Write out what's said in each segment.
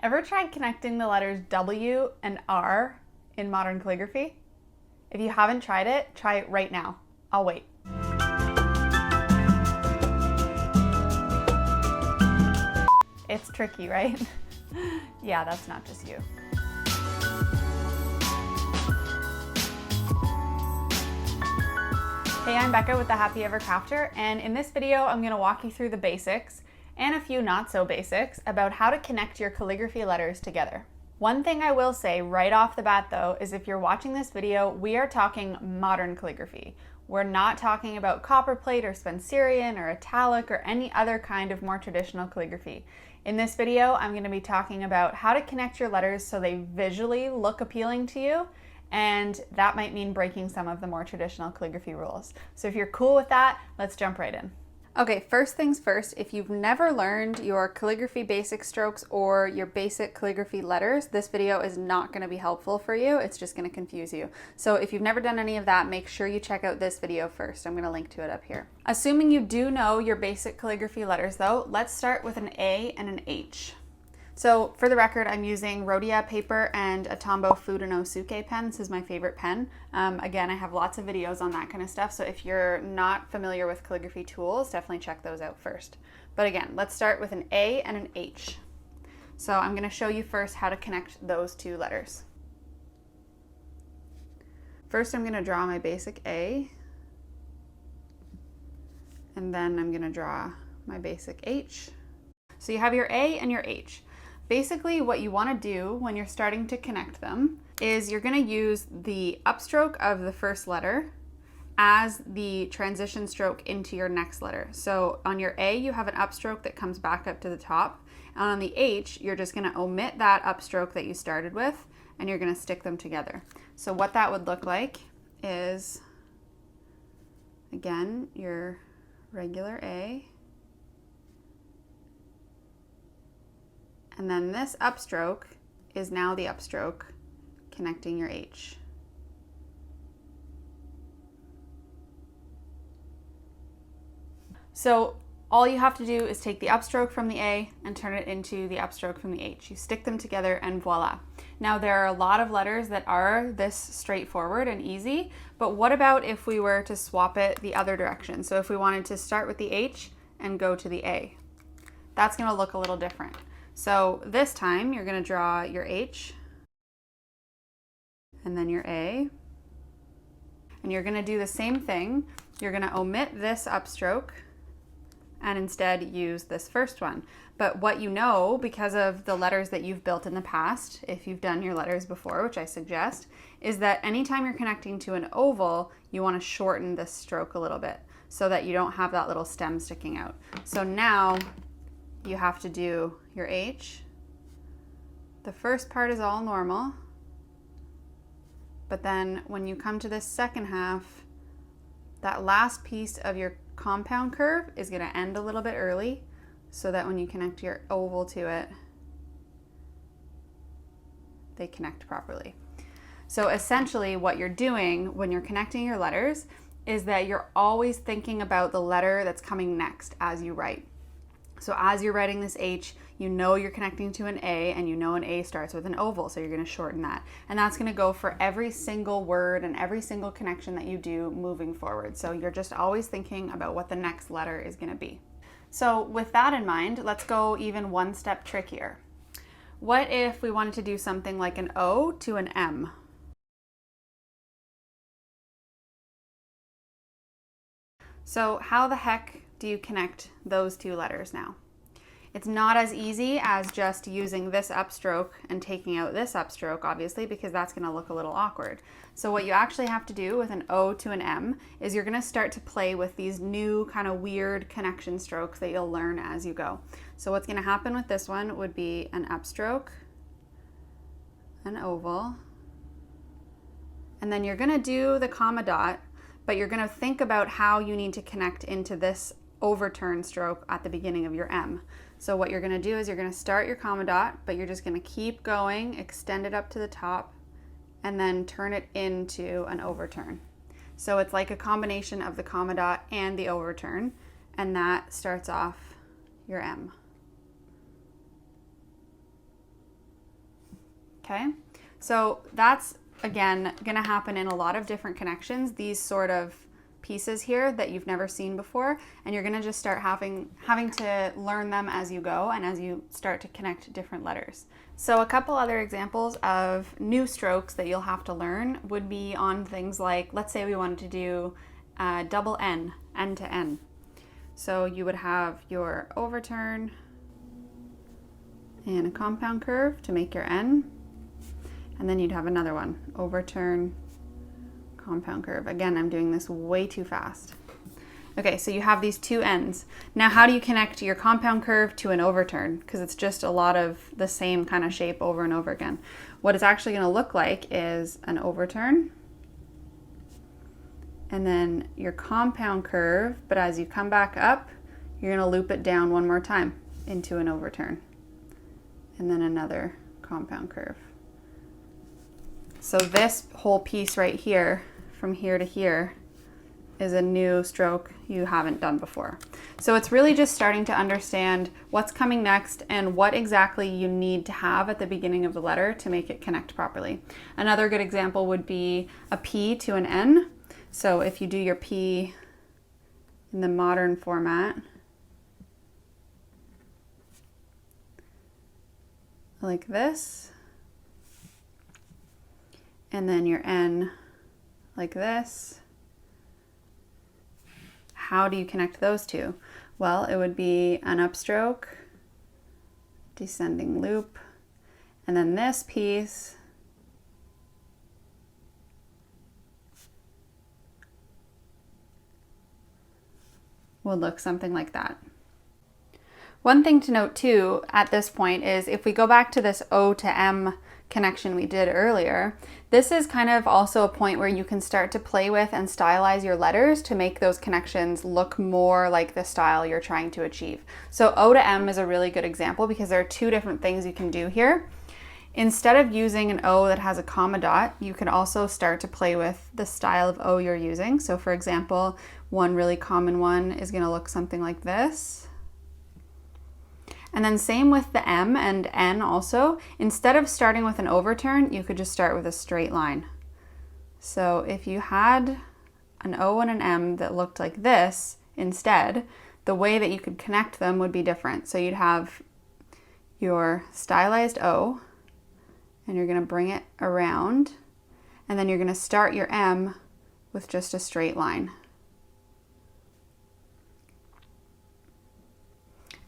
Ever tried connecting the letters W and R in modern calligraphy? If you haven't tried it, try it right now. I'll wait. It's tricky, right? Yeah, that's not just you. Hey, I'm Becca with the Happy Ever Crafter, and in this video I'm going to walk you through the basics and a few not so basics about how to connect your calligraphy letters together. One thing I will say right off the bat though is if you're watching this video, we are talking modern calligraphy. We're not talking about copperplate or Spencerian or italic or any other kind of more traditional calligraphy. In this video, I'm going to be talking about how to connect your letters so they visually look appealing to you, and that might mean breaking some of the more traditional calligraphy rules. So if you're cool with that, let's jump right in. Okay, first things first, if you've never learned your calligraphy basic strokes or your basic calligraphy letters, this video is not going to be helpful for you. It's just going to confuse you. So if you've never done any of that, make sure you check out this video first. I'm going to link to it up here. Assuming you do know your basic calligraphy letters though, let's start with an A and an H. So for the record, I'm using Rhodia paper and a Tombow Food no Suke pen. This is my favorite pen. Again, I have lots of videos on that kind of stuff. So if you're not familiar with calligraphy tools, definitely check those out first. But again, let's start with an A and an H. So I'm going to show you first how to connect those two letters. First, I'm going to draw my basic A. And then I'm going to draw my basic H. So you have your A and your H. Basically, what you want to do when you're starting to connect them is you're going to use the upstroke of the first letter as the transition stroke into your next letter. So on your A, you have an upstroke that comes back up to the top. And on the H, you're just going to omit that upstroke that you started with, and you're going to stick them together. So what that would look like is, again, your regular A. And then this upstroke is now the upstroke connecting your H. So all you have to do is take the upstroke from the A and turn it into the upstroke from the H. You stick them together and voila. Now there are a lot of letters that are this straightforward and easy, but what about if we were to swap it the other direction? So if we wanted to start with the H and go to the A, that's going to look a little different. So this time you're going to draw your H and then your A, and you're going to do the same thing. You're going to omit this upstroke and instead use this first one. But what you know, because of the letters that you've built in the past, if you've done your letters before, which I suggest, is that anytime you're connecting to an oval, you want to shorten this stroke a little bit so that you don't have that little stem sticking out. So now you have to do your H. The first part is all normal, but then when you come to this second half, that last piece of your compound curve is going to end a little bit early so that when you connect your oval to it, they connect properly. So essentially what you're doing when you're connecting your letters is that you're always thinking about the letter that's coming next as you write. So as you're writing this H, you know you're connecting to an A, and you know an A starts with an oval, so you're going to shorten that. And that's going to go for every single word and every single connection that you do moving forward. So you're just always thinking about what the next letter is going to be. So with that in mind, let's go even one step trickier. What if we wanted to do something like an O to an M? So how the heck do you connect those two letters now? It's not as easy as just using this upstroke and taking out this upstroke, obviously, because that's going to look a little awkward. So what you actually have to do with an O to an M is you're going to start to play with these new kind of weird connection strokes that you'll learn as you go. So what's going to happen with this one would be an upstroke, an oval, and then you're going to do the comma dot, but you're going to think about how you need to connect into this overturn stroke at the beginning of your M. So what you're going to do is you're going to start your comma dot, but you're just going to keep going, extend it up to the top, and then turn it into an overturn. So it's like a combination of the comma dot and the overturn, and that starts off your M. Okay, so that's, again, gonna happen in a lot of different connections, these sort of pieces here that you've never seen before, and you're gonna just start having to learn them as you go and as you start to connect different letters. So a couple other examples of new strokes that you'll have to learn would be on things like, let's say we wanted to do double N, N to N. So you would have your overturn and a compound curve to make your N, and then you'd have another one, overturn, compound curve. Again, I'm doing this way too fast. Okay, so you have these two ends. Now, how do you connect your compound curve to an overturn? Because it's just a lot of the same kind of shape over and over again. What it's actually going to look like is an overturn, and then your compound curve, but as you come back up, you're going to loop it down one more time into an overturn, and then another compound curve. So this whole piece right here, from here to here, is a new stroke you haven't done before. So it's really just starting to understand what's coming next and what exactly you need to have at the beginning of the letter to make it connect properly. Another good example would be a P to an N. So if you do your P in the modern format, like this, and then your N like this, how do you connect those two? Well, it would be an upstroke, descending loop, and then this piece will look something like that. One thing to note too at this point is if we go back to this O to M connection we did earlier, this is kind of also a point where you can start to play with and stylize your letters to make those connections look more like the style you're trying to achieve. So O to M is a really good example because there are two different things you can do here. Instead of using an O that has a comma dot, you can also start to play with the style of O you're using. So for example, one really common one is going to look something like this. And then same with the M and N also. Instead of starting with an overturn, you could just start with a straight line. So if you had an O and an M that looked like this instead, the way that you could connect them would be different. So you'd have your stylized O, and you're going to bring it around, and then you're going to start your M with just a straight line.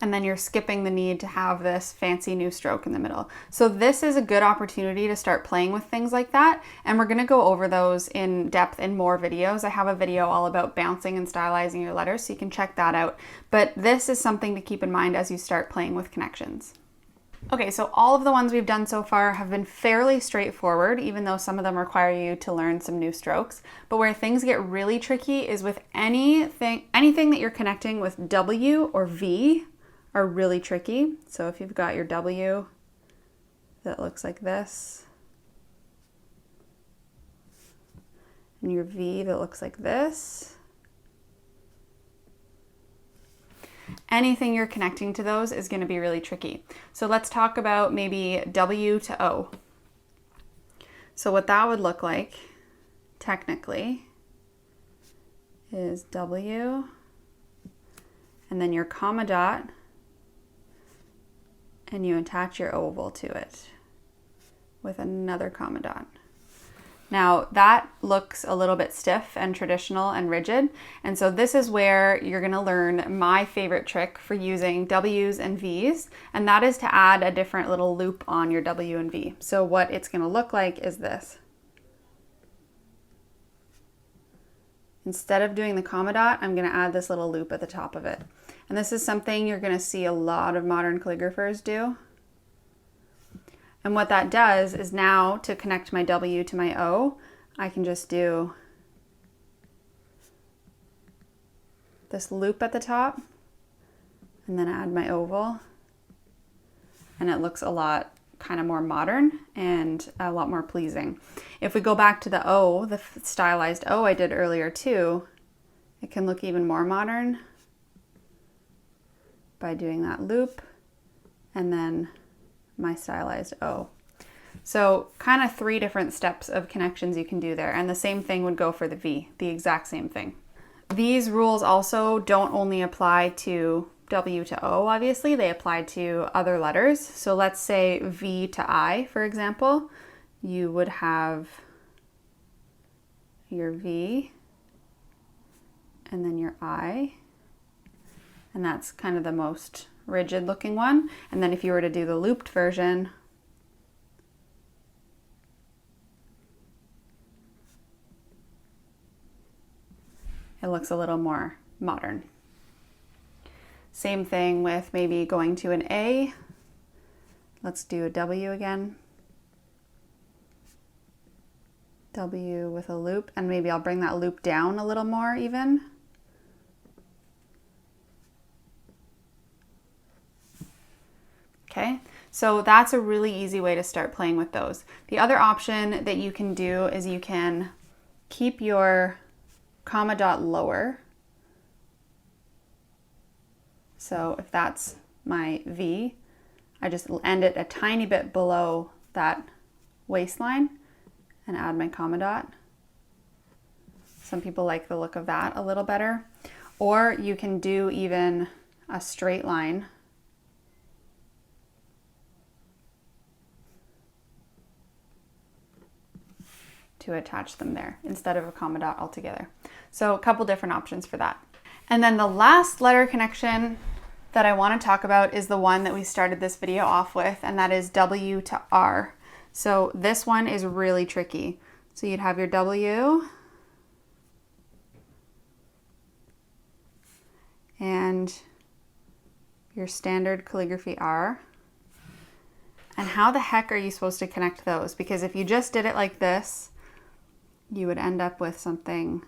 And then you're skipping the need to have this fancy new stroke in the middle. So this is a good opportunity to start playing with things like that, and we're gonna go over those in depth in more videos. I have a video all about bouncing and stylizing your letters, so you can check that out. But this is something to keep in mind as you start playing with connections. Okay, so all of the ones we've done so far have been fairly straightforward, even though some of them require you to learn some new strokes. But where things get really tricky is with anything that you're connecting with W or V are really tricky. So if you've got your W that looks like this, and your V that looks like this, anything you're connecting to those is going to be really tricky. So let's talk about maybe W to O. So what that would look like technically is W, and then your comma dot, and you attach your oval to it with another comma dot. Now that looks a little bit stiff and traditional and rigid, and so this is where you're going to learn my favorite trick for using W's and V's, and that is to add a different little loop on your W and V. So what it's going to look like is this. Instead of doing the comma dot, I'm going to add this little loop at the top of it. And this is something you're going to see a lot of modern calligraphers do. And what that does is now to connect my W to my O, I can just do this loop at the top and then add my oval. And it looks a lot kind of more modern and a lot more pleasing. If we go back to the O, the stylized O I did earlier too, it can look even more modern by doing that loop and then my stylized O. So kind of 3 different steps of connections you can do there. And the same thing would go for the V, the exact same thing. These rules also don't only apply to W to O, obviously, they apply to other letters. So let's say V to I, for example, you would have your V and then your I, and that's kind of the most rigid looking one. And then if you were to do the looped version, it looks a little more modern. Same thing with maybe going to an A. Let's do a W again. W with a loop, and maybe I'll bring that loop down a little more even. Okay, so that's a really easy way to start playing with those. The other option that you can do is you can keep your comma dot lower. So if that's my V, I just end it a tiny bit below that waistline and add my comma dot. Some people like the look of that a little better. Or you can do even a straight line to attach them there instead of a comma dot altogether. So a couple different options for that. And then the last letter connection that I want to talk about is the one that we started this video off with, and that is W to R. So this one is really tricky. So you'd have your W and your standard calligraphy R. And how the heck are you supposed to connect those? Because if you just did it like this, you would end up with something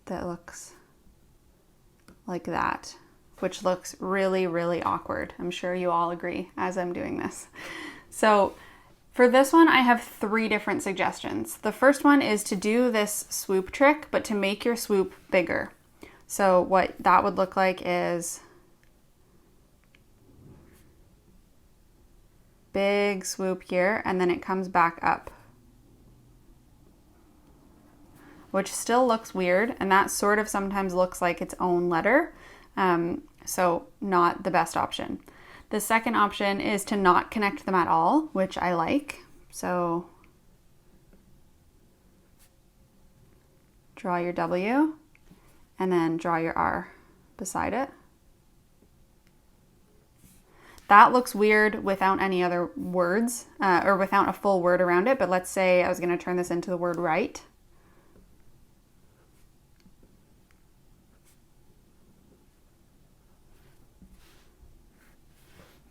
that looks like that, which looks really, really awkward. I'm sure you all agree as I'm doing this. So for this one, I have 3 different suggestions. The first one is to do this swoop trick, but to make your swoop bigger. So what that would look like is big swoop here, and then it comes back up, which still looks weird, and that sort of sometimes looks like its own letter, so not the best option. The second option is to not connect them at all, which I like. So draw your W and then draw your R beside it. That looks weird without any other words, or without a full word around it, but let's say I was going to turn this into the word right.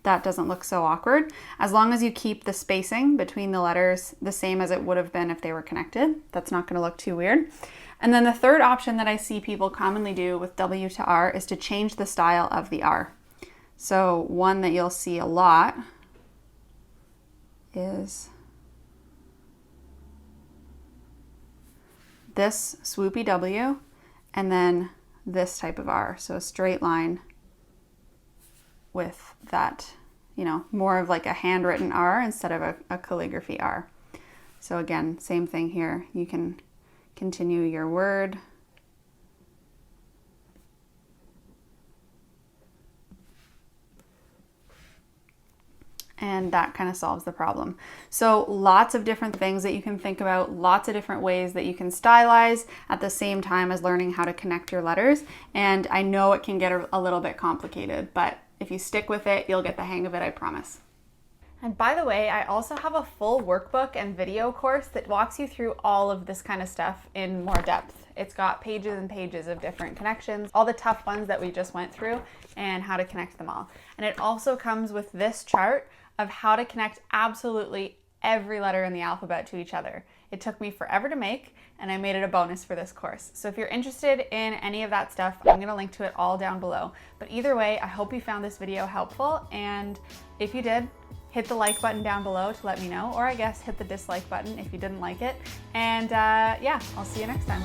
That doesn't look so awkward. As long as you keep the spacing between the letters the same as it would have been if they were connected, that's not going to look too weird. And then the third option that I see people commonly do with W to R is to change the style of the R. So one that you'll see a lot is this swoopy W and then this type of R. So a straight line with that, you know, more of like a handwritten R instead of a calligraphy R. So again, same thing here. You can continue your word. And that kind of solves the problem. So lots of different things that you can think about, lots of different ways that you can stylize at the same time as learning how to connect your letters. And I know it can get a little bit complicated, but if you stick with it, you'll get the hang of it, I promise. And by the way, I also have a full workbook and video course that walks you through all of this kind of stuff in more depth. It's got pages and pages of different connections, all the tough ones that we just went through, and how to connect them all. And it also comes with this chart of how to connect absolutely every letter in the alphabet to each other. It took me forever to make, and I made it a bonus for this course. So if you're interested in any of that stuff, I'm gonna link to it all down below. But either way, I hope you found this video helpful, and if you did, hit the like button down below to let me know, or I guess hit the dislike button if you didn't like it. And yeah, I'll see you next time.